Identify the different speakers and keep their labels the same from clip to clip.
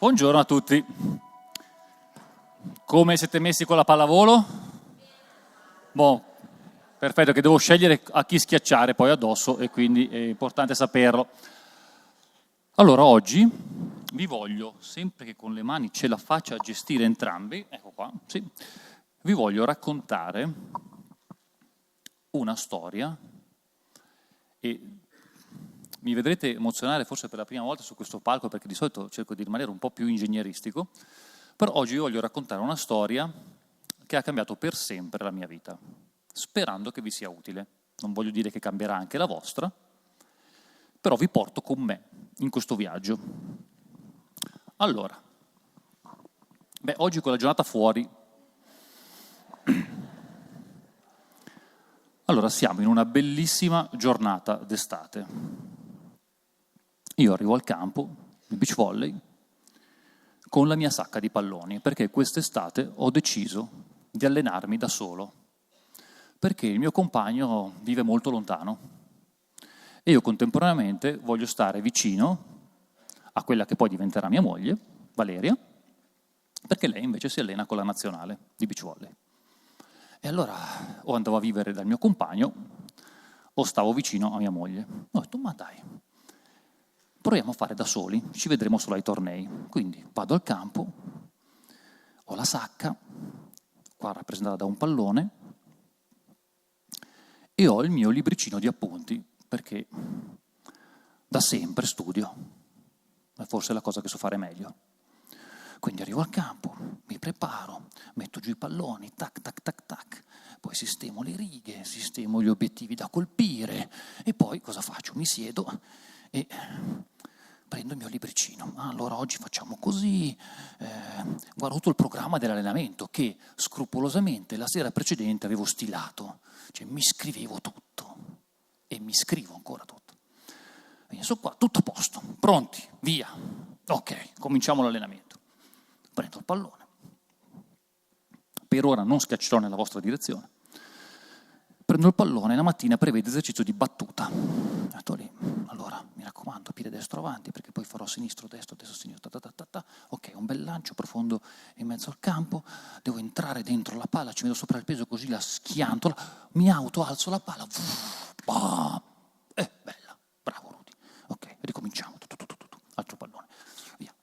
Speaker 1: Buongiorno a tutti. Come siete messi con la pallavolo? Boh, perfetto, che devo scegliere a chi schiacciare poi addosso e quindi è importante saperlo. Allora, oggi vi voglio, sempre che con le mani ce la faccia a gestire entrambi, ecco qua, sì, vi voglio raccontare una storia e mi vedrete emozionare forse per la prima volta su questo palco perché di solito cerco di rimanere un po' più ingegneristico, però oggi vi voglio raccontare una storia che ha cambiato per sempre la mia vita, sperando che vi sia utile. Non voglio dire che cambierà anche la vostra, però vi porto con me in questo viaggio. Allora, oggi con la giornata fuori, allora siamo in una bellissima giornata d'estate. Io arrivo al campo di beach volley con la mia sacca di palloni, perché quest'estate ho deciso di allenarmi da solo, perché il mio compagno vive molto lontano e io contemporaneamente voglio stare vicino a quella che poi diventerà mia moglie, Valeria, perché lei invece si allena con la nazionale di beach volley. E allora o andavo a vivere dal mio compagno o stavo vicino a mia moglie. Ho detto, ma dai, proviamo a fare da soli, ci vedremo solo ai tornei. Quindi vado al campo, ho la sacca, qua rappresentata da un pallone, e ho il mio libricino di appunti, perché da sempre studio, è forse la cosa che so fare meglio. Quindi arrivo al campo, mi preparo, metto giù i palloni, tac, tac, tac, tac, poi sistemo le righe, sistemo gli obiettivi da colpire, e poi cosa faccio? Mi siedo e prendo il mio libricino. Allora oggi facciamo così, guardo tutto il programma dell'allenamento che scrupolosamente la sera precedente avevo stilato, cioè mi scrivevo tutto e mi scrivo ancora tutto. Quindi sono qua, tutto a posto, pronti, via. Ok, cominciamo l'allenamento. Prendo il pallone. Per ora non schiaccerò nella vostra direzione. Prendo il pallone, la mattina prevede esercizio di battuta. Metto lì. Allora, mi raccomando, piede destro avanti, perché poi farò sinistro, destro, sinistro, ta, ta, ta, ta. Ok, un bel lancio profondo in mezzo al campo, devo entrare dentro la palla, ci metto sopra il peso così la schianto, mi alzo la palla, bella, bravo Rudy. Ok, ricominciamo, altro pallone, via,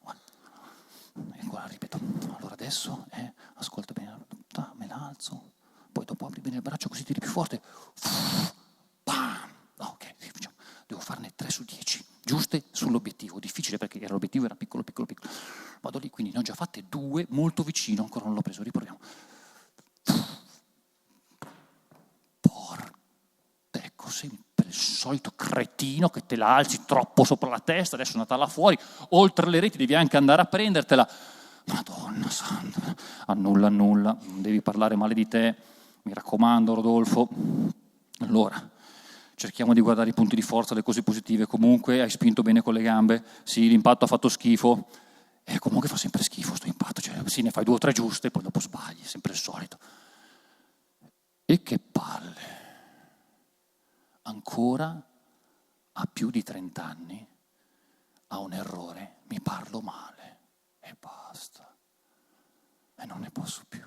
Speaker 1: e qua ripeto. Allora adesso, ascolta bene, me la alzo, poi dopo apri bene il braccio così tiri più forte, ok, facciamo. Devo farne 3 su 10, giuste sull'obiettivo, difficile perché l'obiettivo era piccolo, vado lì, quindi ne ho già fatte 2, molto vicino, ancora non l'ho preso, riproviamo. Ecco, sempre il solito cretino che te la alzi troppo sopra la testa, adesso è andata là fuori, oltre le reti devi anche andare a prendertela. Madonna santa, annulla, non devi parlare male di te, mi raccomando Rodolfo. Allora, cerchiamo di guardare i punti di forza, le cose positive. Comunque hai spinto bene con le gambe, sì, l'impatto ha fatto schifo, e comunque fa sempre schifo sto impatto, cioè sì, ne fai 2 o 3 giuste, poi dopo sbagli, è sempre il solito. E che palle, ancora a più di 30 anni, a un errore, mi parlo male, e basta, e non ne posso più.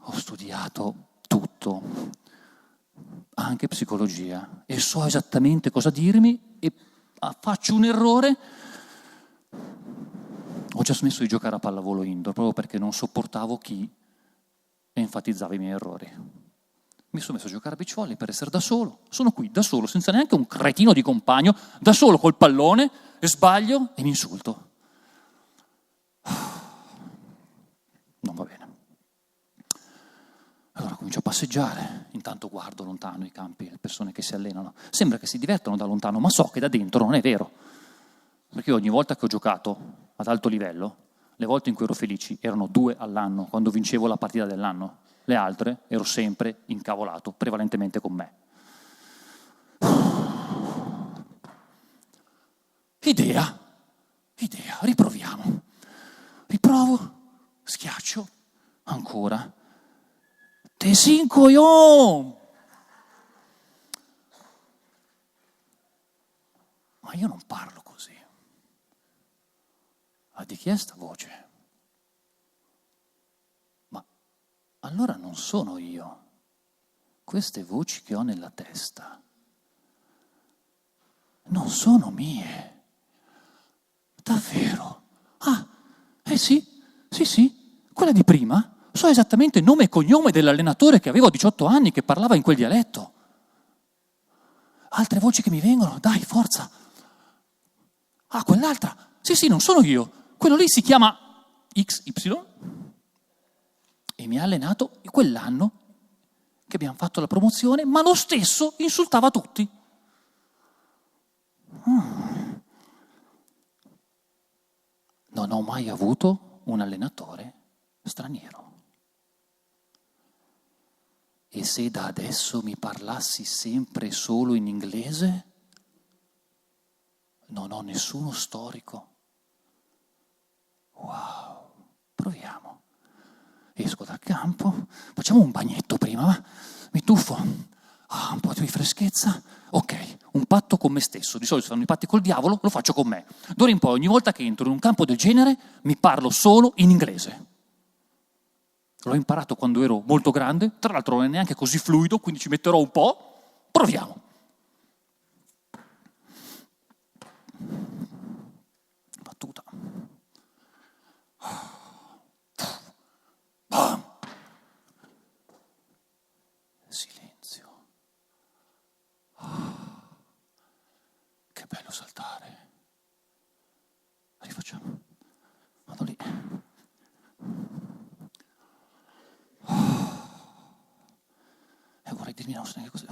Speaker 1: Ho studiato tutto, anche psicologia, e so esattamente cosa dirmi e faccio un errore. Ho già smesso di giocare a pallavolo indoor proprio perché non sopportavo chi enfatizzava i miei errori. Mi sono messo a giocare a beach volley per essere da solo. Sono qui da solo, senza neanche un cretino di compagno, da solo col pallone, e sbaglio e mi insulto. Non va bene. Allora comincio a passeggiare, intanto guardo lontano i campi, le persone che si allenano. Sembra che si divertono da lontano, ma so che da dentro non è vero. Perché ogni volta che ho giocato ad alto livello, le volte in cui ero felice erano 2 all'anno, quando vincevo la partita dell'anno. Le altre ero sempre incavolato, prevalentemente con me. Idea, riproviamo. Riprovo, schiaccio, ancora. Te 5 io! Ma io non parlo così. ma di chi è sta voce? Ma allora non sono io. Queste voci che ho nella testa non sono mie. Davvero? Ah, sì, quella di prima. So esattamente il nome e cognome dell'allenatore che avevo a 18 anni che parlava in quel dialetto. Altre voci che mi vengono, dai, forza. Ah, quell'altra. Sì, non sono io. Quello lì si chiama XY e mi ha allenato quell'anno che abbiamo fatto la promozione, ma lo stesso insultava tutti. Non ho mai avuto un allenatore straniero. E se da adesso mi parlassi sempre solo in inglese, non ho nessuno storico. Wow, proviamo. Esco dal campo, facciamo un bagnetto prima, va? Mi tuffo. Un po' di freschezza. Ok, un patto con me stesso. Di solito fanno i patti col diavolo, lo faccio con me. D'ora in poi, ogni volta che entro in un campo del genere, mi parlo solo in inglese. L'ho imparato quando ero molto grande, tra l'altro non è neanche così fluido, quindi ci metterò un po'. Proviamo. Battuta. Silenzio. Che bello saltare. Rifacciamo. Vado lì. E vorrei dirmi non so neanche così.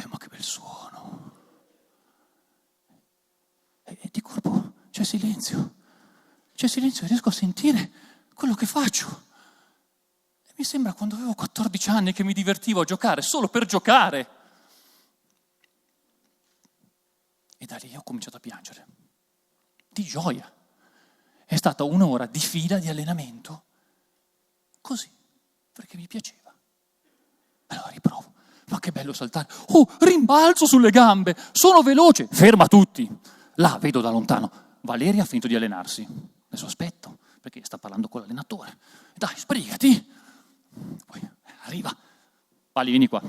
Speaker 1: Ma che bel suono. E di colpo c'è silenzio. C'è silenzio e riesco a sentire quello che faccio. E mi sembra quando avevo 14 anni che mi divertivo a giocare solo per giocare. E da lì ho cominciato a piangere. Di gioia. È stata un'ora di fila di allenamento. Così, perché mi piaceva. Allora riprovo. Ma che bello saltare. Rimbalzo sulle gambe. Sono veloce. Ferma tutti. Là vedo da lontano. Valeria ha finito di allenarsi. Adesso aspetto, perché sta parlando con l'allenatore. Dai, sbrigati. Poi arriva. Pali, vieni qua.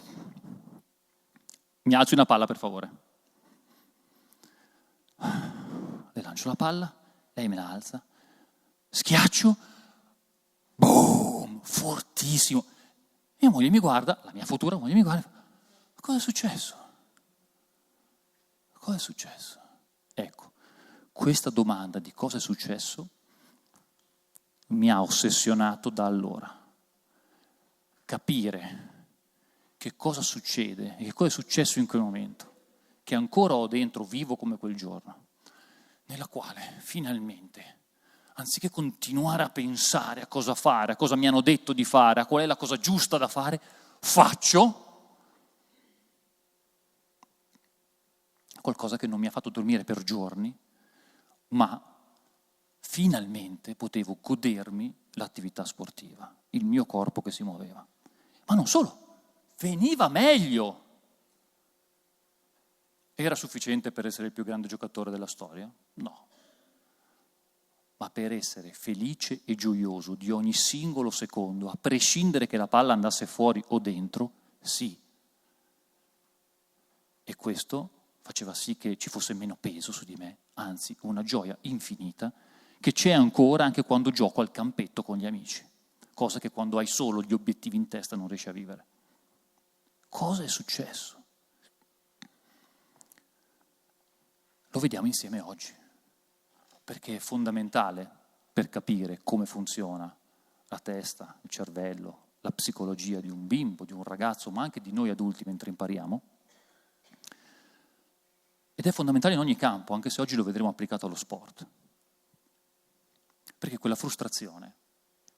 Speaker 1: Mi alzi una palla, per favore. Le lancio la palla, lei me la alza. Schiaccio. Boom! Fortissimo. Mia moglie mi guarda, la mia futura moglie mi guarda. Cosa è successo? Cosa è successo? Ecco, questa domanda di cosa è successo mi ha ossessionato da allora. Capire che cosa succede e che cosa è successo in quel momento, che ancora ho dentro vivo come quel giorno, nella quale finalmente, anziché continuare a pensare a cosa fare, a cosa mi hanno detto di fare, a qual è la cosa giusta da fare, faccio qualcosa che non mi ha fatto dormire per giorni, ma finalmente potevo godermi l'attività sportiva, il mio corpo che si muoveva. Ma non solo, veniva meglio. Era sufficiente per essere il più grande giocatore della storia? No. Ma per essere felice e gioioso di ogni singolo secondo, a prescindere che la palla andasse fuori o dentro, sì. E questo faceva sì che ci fosse meno peso su di me, anzi una gioia infinita, che c'è ancora anche quando gioco al campetto con gli amici, cosa che quando hai solo gli obiettivi in testa non riesci a vivere. Cosa è successo? Lo vediamo insieme oggi, perché è fondamentale per capire come funziona la testa, il cervello, la psicologia di un bimbo, di un ragazzo, ma anche di noi adulti mentre impariamo. Ed è fondamentale in ogni campo, anche se oggi lo vedremo applicato allo sport. Perché quella frustrazione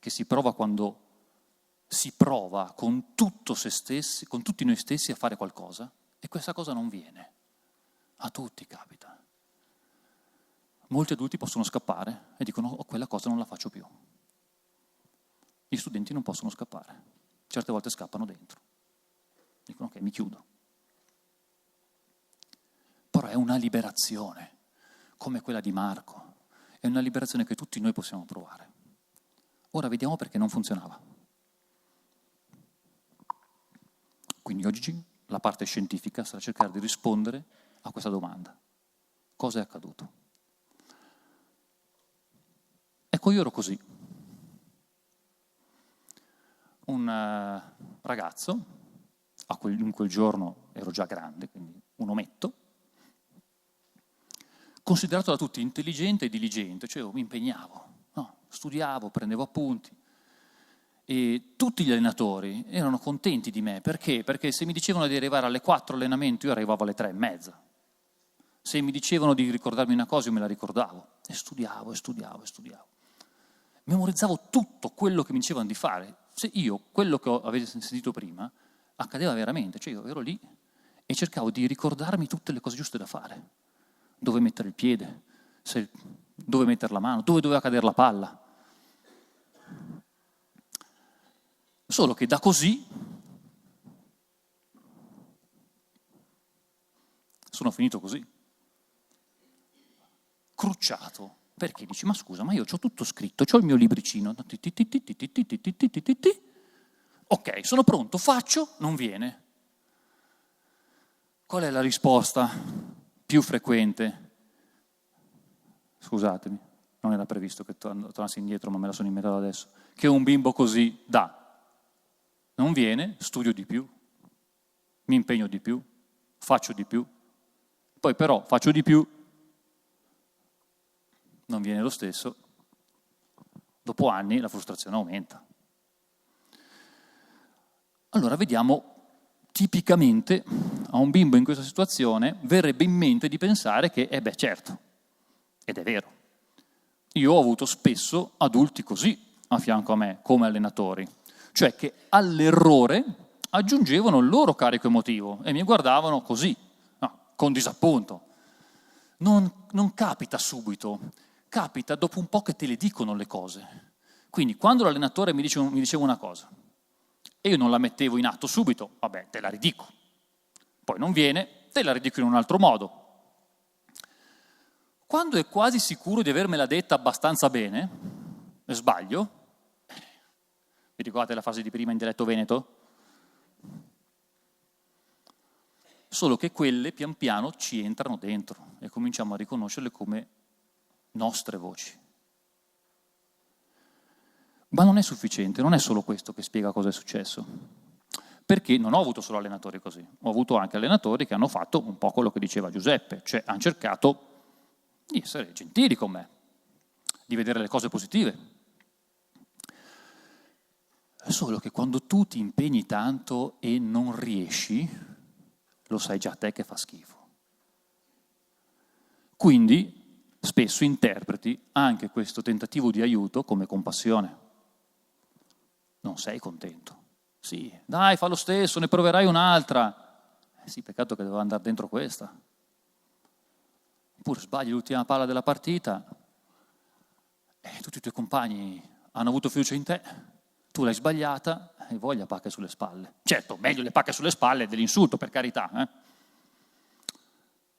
Speaker 1: che si prova quando si prova con tutto se stessi, con tutti noi stessi a fare qualcosa, e questa cosa non viene. A tutti capita. Molti adulti possono scappare e dicono quella cosa non la faccio più. Gli studenti non possono scappare. Certe volte scappano dentro. Dicono ok, mi chiudo. Però è una liberazione, come quella di Marco. È una liberazione che tutti noi possiamo provare. Ora vediamo perché non funzionava. Quindi oggi la parte scientifica sarà cercare di rispondere a questa domanda. Cosa è accaduto? Ecco, io ero così. Un ragazzo, in quel giorno ero già grande, quindi un ometto, considerato da tutti intelligente e diligente, cioè io mi impegnavo, no? Studiavo, prendevo appunti e tutti gli allenatori erano contenti di me. Perché? Perché se mi dicevano di arrivare alle 4 allenamento io arrivavo alle 3:30. Se mi dicevano di ricordarmi una cosa io me la ricordavo e studiavo. Memorizzavo tutto quello che mi dicevano di fare. Se io, quello che avete sentito prima, accadeva veramente, cioè io ero lì e cercavo di ricordarmi tutte le cose giuste da fare. Dove mettere il piede, dove mettere la mano, dove doveva cadere la palla. Solo che da così sono finito così, crucciato. Perché dici, ma scusa, ma io c'ho tutto scritto, c'ho il mio libricino. Ok, sono pronto, faccio, non viene. Qual è la risposta più frequente? Scusatemi, non era previsto che tornassi indietro, ma me la sono inventato adesso. Che un bimbo così dà. Non viene, studio di più, mi impegno di più, faccio di più. Poi però faccio di più, non viene lo stesso. Dopo anni la frustrazione aumenta. Allora vediamo, tipicamente a un bimbo in questa situazione verrebbe in mente di pensare che, certo, ed è vero. Io ho avuto spesso adulti così a fianco a me, come allenatori, cioè che all'errore aggiungevano il loro carico emotivo e mi guardavano così, con disappunto. Non capita subito, capita dopo un po' che te le dicono le cose. Quindi quando l'allenatore mi diceva una cosa e io non la mettevo in atto subito, vabbè, te la ridico. Poi non viene, te la ridico in un altro modo. Quando è quasi sicuro di avermela detta abbastanza bene, e sbaglio, vi ricordate la frase di prima in dialetto veneto? Solo che quelle pian piano ci entrano dentro e cominciamo a riconoscerle come nostre voci. Ma non è sufficiente, non è solo questo che spiega cosa è successo. Perché non ho avuto solo allenatori così, ho avuto anche allenatori che hanno fatto un po' quello che diceva Giuseppe, cioè hanno cercato di essere gentili con me, di vedere le cose positive. Solo che quando tu ti impegni tanto e non riesci, lo sai già te che fa schifo. Quindi spesso interpreti anche questo tentativo di aiuto come compassione. Non sei contento. Sì, dai, fa lo stesso, ne proverai un'altra. Sì, peccato che doveva andare dentro questa. Oppure sbagli l'ultima palla della partita e tutti i tuoi compagni hanno avuto fiducia in te, tu l'hai sbagliata e voglia pacche sulle spalle. Certo, meglio le pacche sulle spalle dell'insulto, per carità.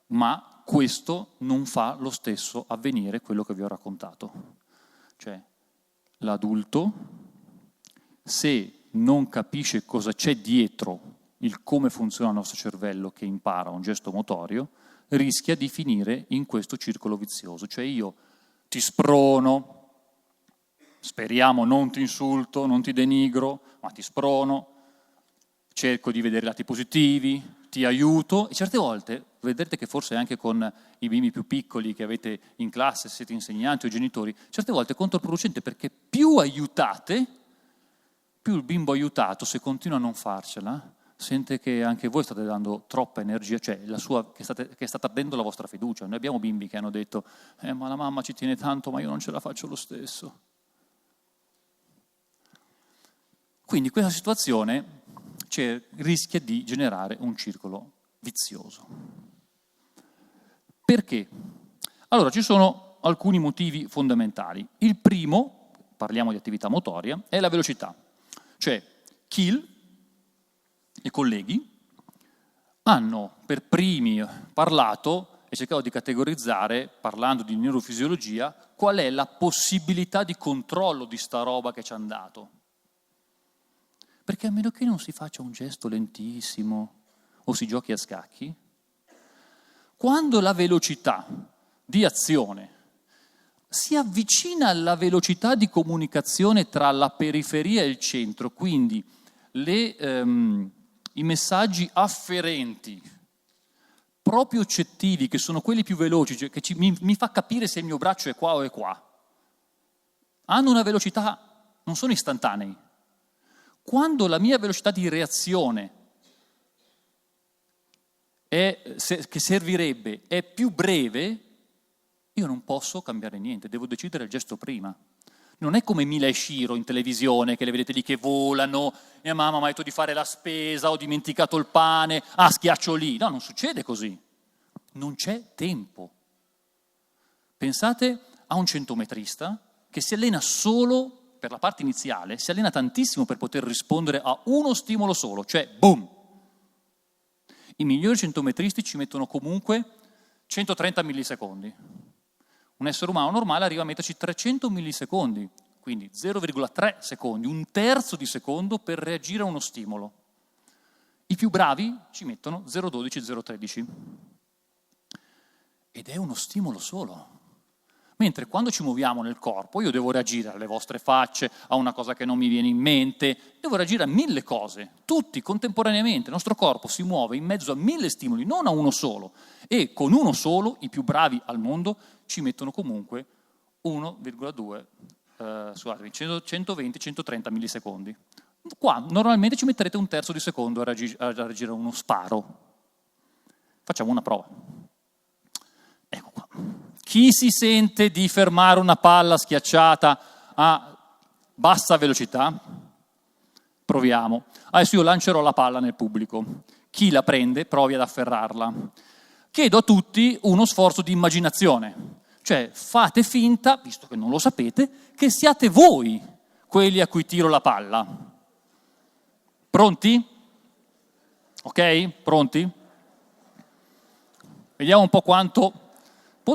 Speaker 1: Ma questo non fa lo stesso avvenire quello che vi ho raccontato. Cioè, l'adulto, se non capisce cosa c'è dietro il come funziona il nostro cervello che impara un gesto motorio, rischia di finire in questo circolo vizioso. Cioè io ti sprono, speriamo non ti insulto, non ti denigro, ma ti sprono, cerco di vedere i lati positivi, ti aiuto e certe volte, vedrete che forse anche con i bimbi più piccoli che avete in classe, se siete insegnanti o genitori, certe volte è controproducente perché più aiutate, più il bimbo aiutato, se continua a non farcela, sente che anche voi state dando troppa energia, cioè che sta perdendo la vostra fiducia. Noi abbiamo bimbi che hanno detto ma la mamma ci tiene tanto, ma io non ce la faccio lo stesso. Quindi questa situazione rischia di generare un circolo vizioso. Perché? Allora, ci sono alcuni motivi fondamentali. Il primo, parliamo di attività motoria, è la velocità. Cioè, Kiel e colleghi hanno per primi parlato e cercherò di categorizzare, parlando di neurofisiologia, qual è la possibilità di controllo di sta roba che ci hanno dato. Perché a meno che non si faccia un gesto lentissimo o si giochi a scacchi, quando la velocità di azione si avvicina alla velocità di comunicazione tra la periferia e il centro, quindi i messaggi afferenti, proprio-cettivi, che sono quelli più veloci, cioè che mi fa capire se il mio braccio è qua o è qua, hanno una velocità, non sono istantanei. Quando la mia velocità di reazione che servirebbe è più breve, io non posso cambiare niente, devo decidere il gesto prima. Non è come Mila e Shiro in televisione, che le vedete lì che volano, e mamma mi ha detto di fare la spesa, ho dimenticato il pane, schiaccio lì. No, non succede così. Non c'è tempo. Pensate a un centometrista che si allena solo per la parte iniziale, si allena tantissimo per poter rispondere a uno stimolo solo, cioè boom. I migliori centometristi ci mettono comunque 130 millisecondi. Un essere umano normale arriva a metterci 300 millisecondi, quindi 0,3 secondi, un terzo di secondo per reagire a uno stimolo. I più bravi ci mettono 0,12, 0,13. Ed è uno stimolo solo. Mentre quando ci muoviamo nel corpo, io devo reagire alle vostre facce, a una cosa che non mi viene in mente, devo reagire a 1000 cose, tutti contemporaneamente. Il nostro corpo si muove in mezzo a 1000 stimoli, non a uno solo. E con uno solo, i più bravi al mondo ci mettono comunque 120-130 millisecondi. Qua normalmente ci metterete un terzo di secondo a reagire a uno sparo. Facciamo una prova. Ecco qua. Chi si sente di fermare una palla schiacciata a bassa velocità? Proviamo. Adesso io lancerò la palla nel pubblico. Chi la prende provi ad afferrarla. Chiedo a tutti uno sforzo di immaginazione. Cioè fate finta, visto che non lo sapete, che siate voi quelli a cui tiro la palla. Pronti? Ok? Pronti? Vediamo un po' quanto...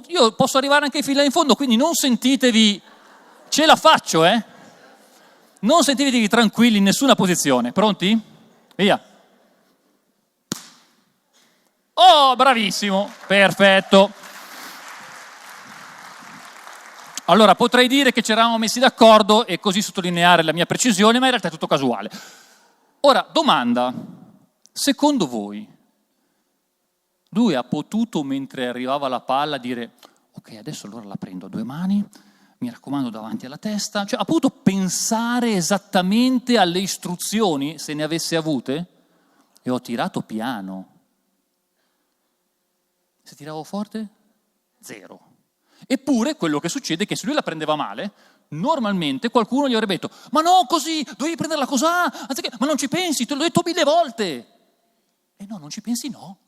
Speaker 1: Io posso arrivare anche fino là in fondo, quindi non sentitevi... Ce la faccio, eh? Non sentitevi tranquilli in nessuna posizione. Pronti? Via. Oh, bravissimo. Perfetto. Allora, potrei dire che ci eravamo messi d'accordo e così sottolineare la mia precisione, ma in realtà è tutto casuale. Ora, domanda. Secondo voi, lui ha potuto, mentre arrivava la palla, dire ok, adesso allora la prendo a 2 mani, mi raccomando davanti alla testa? Cioè, ha potuto pensare esattamente alle istruzioni, se ne avesse avute? E ho tirato piano. Se tiravo forte? 0. Eppure quello che succede è che se lui la prendeva male, normalmente qualcuno gli avrebbe detto ma no, così, dovevi prenderla così, anziché, ma non ci pensi, te l'ho detto 1000 volte. E no, non ci pensi, no.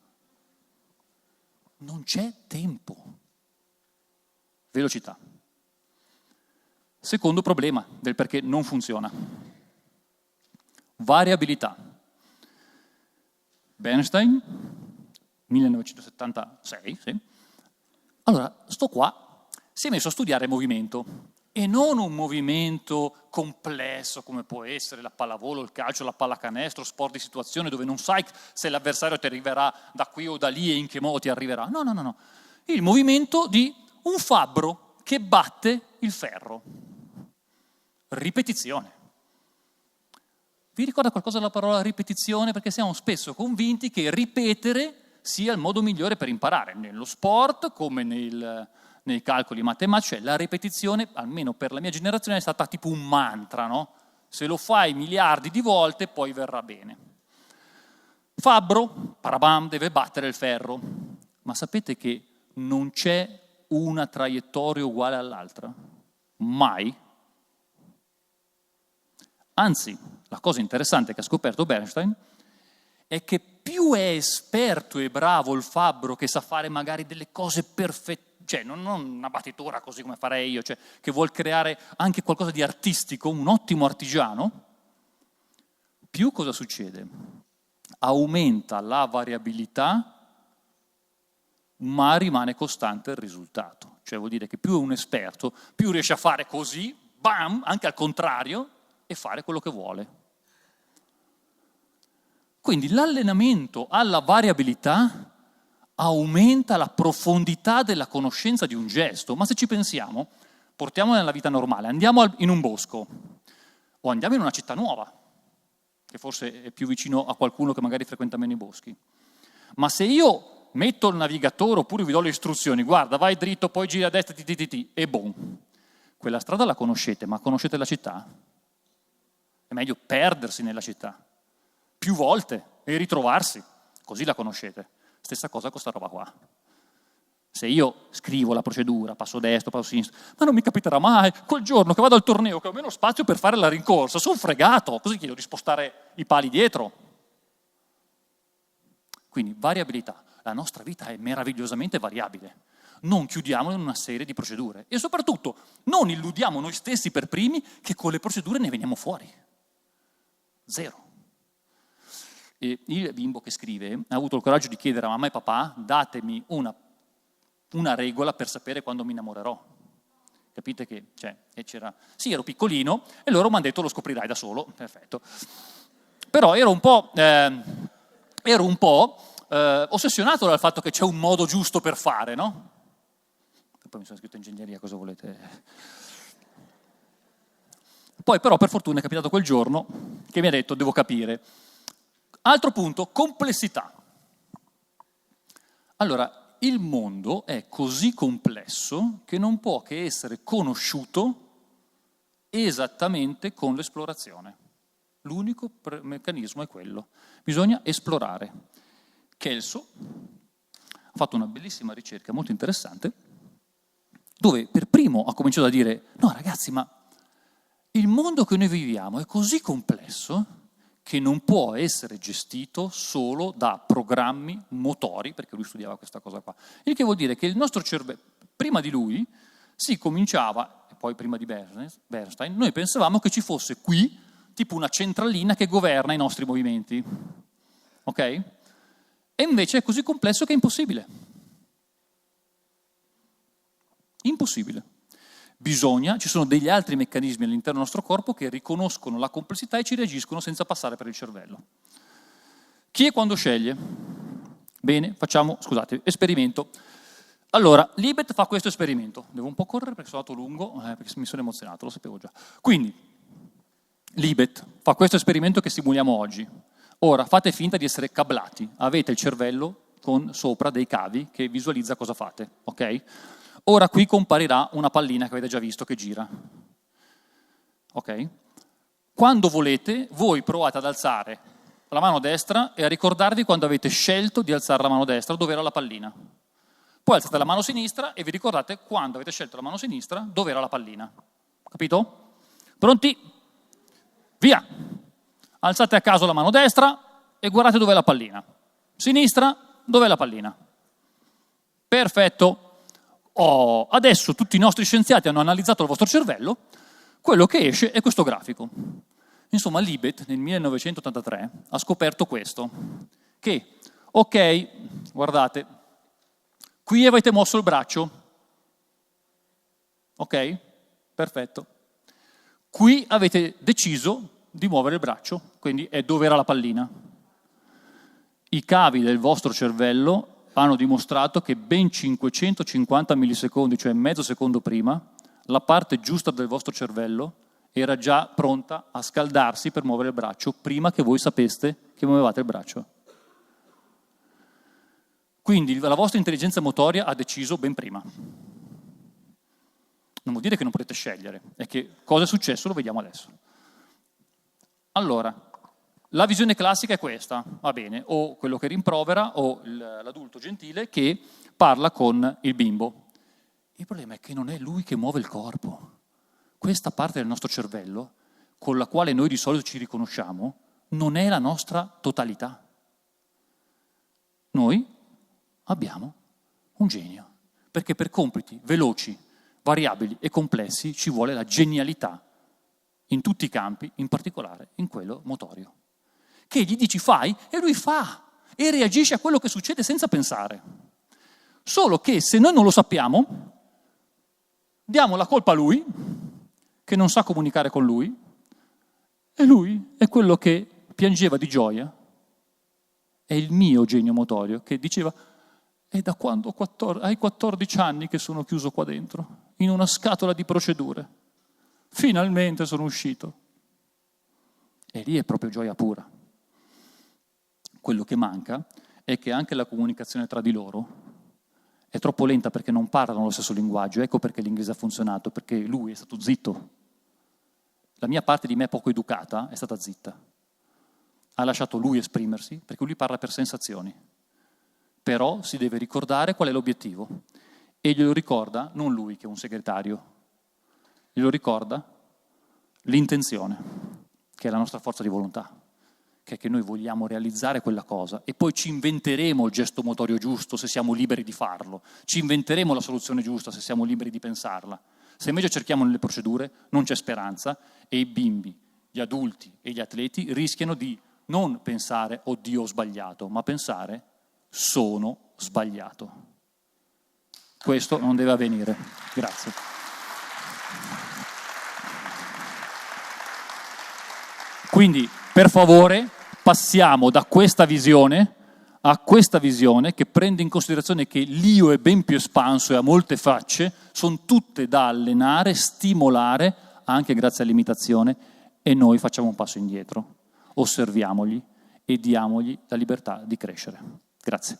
Speaker 1: Non c'è tempo. Velocità. Secondo problema del perché non funziona. Variabilità. Bernstein, 1976, sì. Allora, sto qua, si è messo a studiare movimento, e non un movimento complesso come può essere la pallavolo, il calcio, la pallacanestro, sport di situazione dove non sai se l'avversario ti arriverà da qui o da lì e in che modo ti arriverà. No. Il movimento di un fabbro che batte il ferro. Ripetizione. Vi ricorda qualcosa la parola ripetizione? Perché siamo spesso convinti che ripetere sia il modo migliore per imparare, nello sport come nei calcoli matematici. Cioè, la ripetizione, almeno per la mia generazione, è stata tipo un mantra, no? Se lo fai miliardi di volte, poi verrà bene. Fabbro, parabam, deve battere il ferro. Ma sapete che non c'è una traiettoria uguale all'altra? Mai. Anzi, la cosa interessante che ha scoperto Bernstein è che più è esperto e bravo il fabbro che sa fare magari delle cose perfette, cioè non una battitura così come farei io, cioè che vuol creare anche qualcosa di artistico, un ottimo artigiano, più cosa succede? Aumenta la variabilità ma rimane costante il risultato. Cioè vuol dire che più è un esperto, più riesce a fare così, bam, anche al contrario, e fare quello che vuole. Quindi l'allenamento alla variabilità aumenta la profondità della conoscenza di un gesto. Ma se ci pensiamo, portiamolo nella vita normale, andiamo in un bosco o andiamo in una città nuova, che forse è più vicino a qualcuno che magari frequenta meno i boschi. Ma se io metto il navigatore oppure vi do le istruzioni, guarda, vai dritto, poi gira a destra, e boom. Quella strada la conoscete, ma conoscete la città? È meglio perdersi nella città più volte e ritrovarsi, così la conoscete. Stessa cosa con sta roba qua. Se io scrivo la procedura, passo destro, passo sinistro, ma non mi capiterà mai, quel giorno che vado al torneo, che ho meno spazio per fare la rincorsa, sono fregato, così chiedo di spostare i pali dietro. Quindi variabilità. La nostra vita è meravigliosamente variabile. Non chiudiamo in una serie di procedure e soprattutto non illudiamo noi stessi per primi che con le procedure ne veniamo fuori. Zero. E il bimbo che scrive ha avuto il coraggio di chiedere a mamma e papà: datemi una regola per sapere quando mi innamorerò. Capite che c'era? Sì, ero piccolino e loro mi hanno detto: lo scoprirai da solo. Perfetto. Però ero un po' ossessionato dal fatto che c'è un modo giusto per fare, no? Poi mi sono iscritto in ingegneria, cosa volete? Poi però per fortuna è capitato quel giorno che mi ha detto: devo capire. Altro punto, complessità. Allora, il mondo è così complesso che non può che essere conosciuto esattamente con l'esplorazione. L'unico meccanismo è quello. Bisogna esplorare. Kelso ha fatto una bellissima ricerca molto interessante dove per primo ha cominciato a dire: no ragazzi, ma il mondo che noi viviamo è così complesso che non può essere gestito solo da programmi motori, perché lui studiava questa cosa qua. Il che vuol dire che il nostro cervello, prima di lui, si cominciava, e poi prima di Bernstein, noi pensavamo che ci fosse qui tipo una centralina che governa i nostri movimenti. Ok? E invece è così complesso che è impossibile. Impossibile. Ci sono degli altri meccanismi all'interno del nostro corpo che riconoscono la complessità e ci reagiscono senza passare per il cervello. Chi e quando sceglie? Bene, facciamo, esperimento. Allora, Libet fa questo esperimento. Devo un po' correre perché sono andato lungo, perché mi sono emozionato, lo sapevo già. Quindi, Libet fa questo esperimento che simuliamo oggi. Ora, fate finta di essere cablati. Avete il cervello con sopra dei cavi che visualizza cosa fate, ok? Ora qui comparirà una pallina che avete già visto che gira. Ok? Quando volete, voi provate ad alzare la mano destra e a ricordarvi quando avete scelto di alzare la mano destra, dove era la pallina. Poi alzate la mano sinistra e vi ricordate quando avete scelto la mano sinistra, dove era la pallina. Capito? Pronti? Via! Alzate a caso la mano destra e guardate dove è la pallina. Sinistra, dove è la pallina. Perfetto. Adesso tutti i nostri scienziati hanno analizzato il vostro cervello, quello che esce è questo grafico. Insomma, Libet nel 1983 ha scoperto questo, che, ok, guardate, qui avete mosso il braccio, ok, perfetto, qui avete deciso di muovere il braccio, quindi è dove era la pallina. I cavi del vostro cervello hanno dimostrato che ben 550 millisecondi, cioè mezzo secondo prima, la parte giusta del vostro cervello era già pronta a scaldarsi per muovere il braccio prima che voi sapeste che muovevate il braccio. Quindi la vostra intelligenza motoria ha deciso ben prima. Non vuol dire che non potete scegliere, è che cosa è successo lo vediamo adesso. Allora, la visione classica è questa, va bene, o quello che rimprovera o l'adulto gentile che parla con il bimbo. Il problema è che non è lui che muove il corpo. Questa parte del nostro cervello, con la quale noi di solito ci riconosciamo, non è la nostra totalità. Noi abbiamo un genio, perché per compiti veloci, variabili e complessi ci vuole la genialità in tutti i campi, in particolare in quello motorio. Che gli dici fai e lui fa e reagisce a quello che succede senza pensare. Solo che se noi non lo sappiamo, diamo la colpa a lui, che non sa comunicare con lui, e lui è quello che piangeva di gioia. È il mio genio motorio che diceva: è da quando hai 14 anni che sono chiuso qua dentro, in una scatola di procedure. Finalmente sono uscito. E lì è proprio gioia pura. Quello che manca è che anche la comunicazione tra di loro è troppo lenta perché non parlano lo stesso linguaggio. Ecco perché l'inglese ha funzionato, perché lui è stato zitto. La mia parte di me poco educata è stata zitta. Ha lasciato lui esprimersi, perché lui parla per sensazioni. Però si deve ricordare qual è l'obiettivo. E glielo ricorda non lui, che è un segretario, glielo ricorda l'intenzione, che è la nostra forza di volontà, che è che noi vogliamo realizzare quella cosa e poi ci inventeremo il gesto motorio giusto se siamo liberi di farlo, ci inventeremo la soluzione giusta se siamo liberi di pensarla. Se invece cerchiamo nelle procedure non c'è speranza e i bimbi, gli adulti e gli atleti rischiano di non pensare oddio ho sbagliato, ma pensare sono sbagliato. Questo non deve avvenire. Grazie. Quindi, per favore, passiamo da questa visione a questa visione che prende in considerazione che l'io è ben più espanso e ha molte facce, sono tutte da allenare, stimolare, anche grazie all'imitazione, e noi facciamo un passo indietro, osserviamogli e diamogli la libertà di crescere. Grazie.